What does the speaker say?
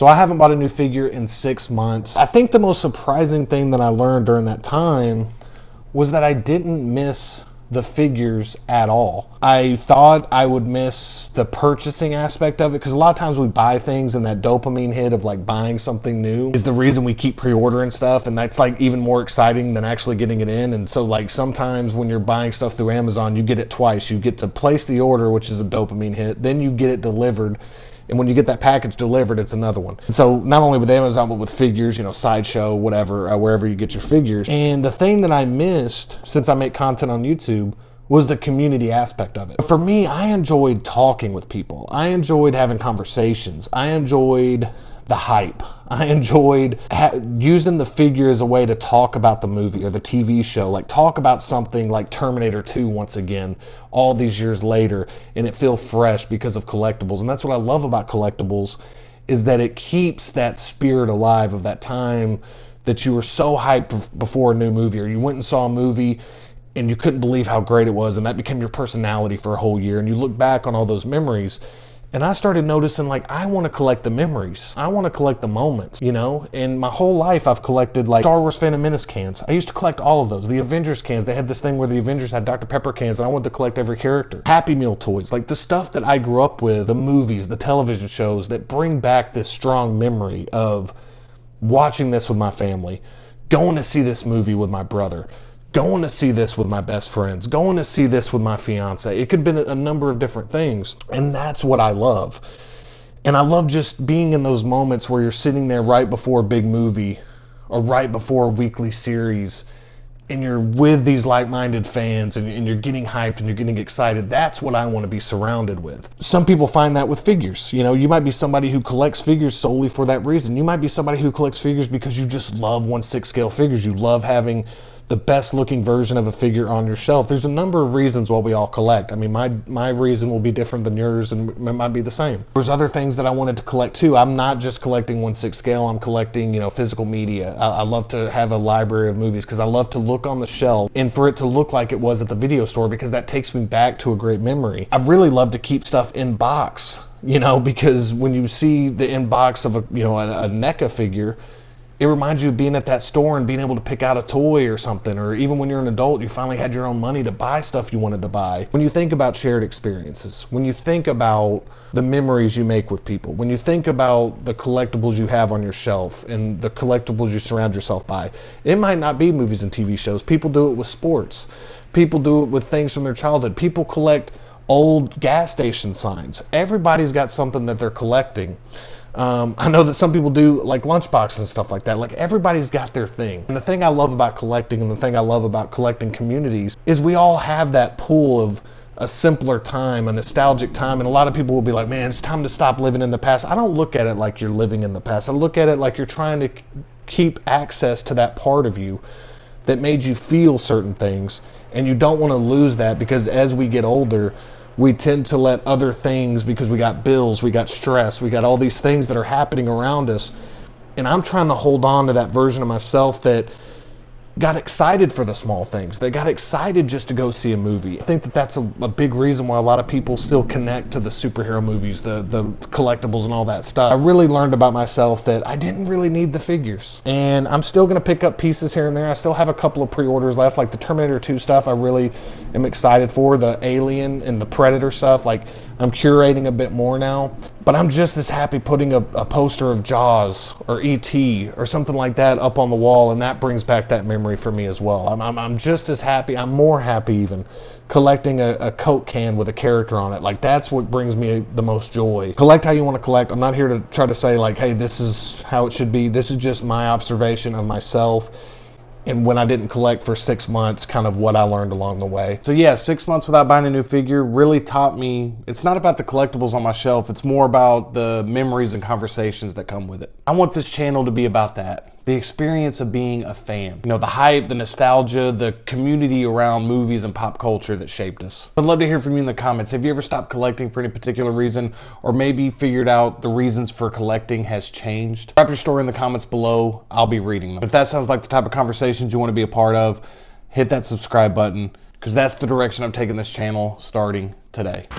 So I haven't bought a new figure in 6 months. I think the most surprising thing that I learned during that time was that I didn't miss the figures at all. I thought I would miss the purchasing aspect of it, because a lot of times we buy things and that dopamine hit of like buying something new is the reason we keep pre-ordering stuff, and that's like even more exciting than actually getting it in. And so like sometimes when you're buying stuff through Amazon, you get it twice. You get to place the order, which is a dopamine hit, then you get it delivered. And when you get that package delivered, it's another one. So not only with Amazon, but with figures, you know, Sideshow, whatever, wherever you get your figures. And the thing that I missed, since I make content on YouTube, was the community aspect of it. For me, I enjoyed talking with people. I enjoyed having conversations. I enjoyed the hype. I enjoyed using the figure as a way to talk about the movie or the TV show, like talk about something like Terminator 2 once again, all these years later, and it feel fresh because of collectibles. And that's what I love about collectibles, is that it keeps that spirit alive of that time that you were so hyped before a new movie, or you went and saw a movie and you couldn't believe how great it was, and that became your personality for a whole year, and you look back on all those memories. And I started noticing, like, I want to collect the memories. I want to collect the moments, you know? And my whole life I've collected, like, Star Wars Phantom Menace cans. I used to collect all of those. The Avengers cans, they had this thing where the Avengers had Dr. Pepper cans, and I wanted to collect every character. Happy Meal toys, like the stuff that I grew up with, the movies, the television shows that bring back this strong memory of watching this with my family, going to see this movie with my brother, going to see this with my best friends, going to see this with my fiance. It could have been a number of different things. And that's what I love. And I love just being in those moments where you're sitting there right before a big movie or right before a weekly series, and you're with these like-minded fans, and you're getting hyped and you're getting excited. That's what I want to be surrounded with. Some people find that with figures. You know, you might be somebody who collects figures solely for that reason. You might be somebody who collects figures because you just love 1/6 scale figures. You love having the best looking version of a figure on your shelf. There's a number of reasons why we all collect. I mean, my reason will be different than yours, and it might be the same. There's other things that I wanted to collect too. I'm not just collecting 1/6 scale. I'm collecting, you know, physical media. I love to have a library of movies because I love to look on the shelf and for it to look like it was at the video store, because that takes me back to a great memory. I really love to keep stuff in box, you know, because when you see the in box of a NECA figure, it reminds you of being at that store and being able to pick out a toy or something, or even when you're an adult, you finally had your own money to buy stuff you wanted to buy. When you think about shared experiences, when you think about the memories you make with people, when you think about the collectibles you have on your shelf and the collectibles you surround yourself by, it might not be movies and TV shows. People do it with sports. People do it with things from their childhood. People collect old gas station signs. Everybody's got something that they're collecting. I know that some people do like lunchboxes and stuff like that. Like, everybody's got their thing. And the thing I love about collecting, and the thing I love about collecting communities, is we all have that pool of a simpler time, a nostalgic time. And a lot of people will be like, man, it's time to stop living in the past. I don't look at it like you're living in the past. I look at it like you're trying to keep access to that part of you that made you feel certain things. And you don't want to lose that, because as we get older, we tend to let other things, because we got bills, we got stress, we got all these things that are happening around us. And I'm trying to hold on to that version of myself that got excited for the small things, that got excited just to go see a movie. I think that that's a big reason why a lot of people still connect to the superhero movies, the collectibles and all that stuff. I really learned about myself that I didn't really need the figures. And I'm still going to pick up pieces here and there. I still have a couple of pre-orders left, like the Terminator 2 stuff I really am excited for, the Alien and the Predator stuff. Like, I'm curating a bit more now. But I'm just as happy putting a poster of Jaws or E.T. or something like that up on the wall, and that brings back that memory for me as well. I'm just as happy, I'm more happy even, collecting a Coke can with a character on it. Like, that's what brings me the most joy. Collect how you want to collect. I'm not here to try to say, like, hey, this is how it should be. This is just my observation of myself, and when I didn't collect for 6 months, kind of what I learned along the way. So yeah, 6 months without buying a new figure really taught me, it's not about the collectibles on my shelf, it's more about the memories and conversations that come with it. I want this channel to be about that. The experience of being a fan. You know, the hype, the nostalgia, the community around movies and pop culture that shaped us. I'd love to hear from you in the comments. Have you ever stopped collecting for any particular reason, or maybe figured out the reasons for collecting has changed? Drop your story in the comments below. I'll be reading them. If that sounds like the type of conversations you want to be a part of, hit that subscribe button, because that's the direction I'm taking this channel starting today.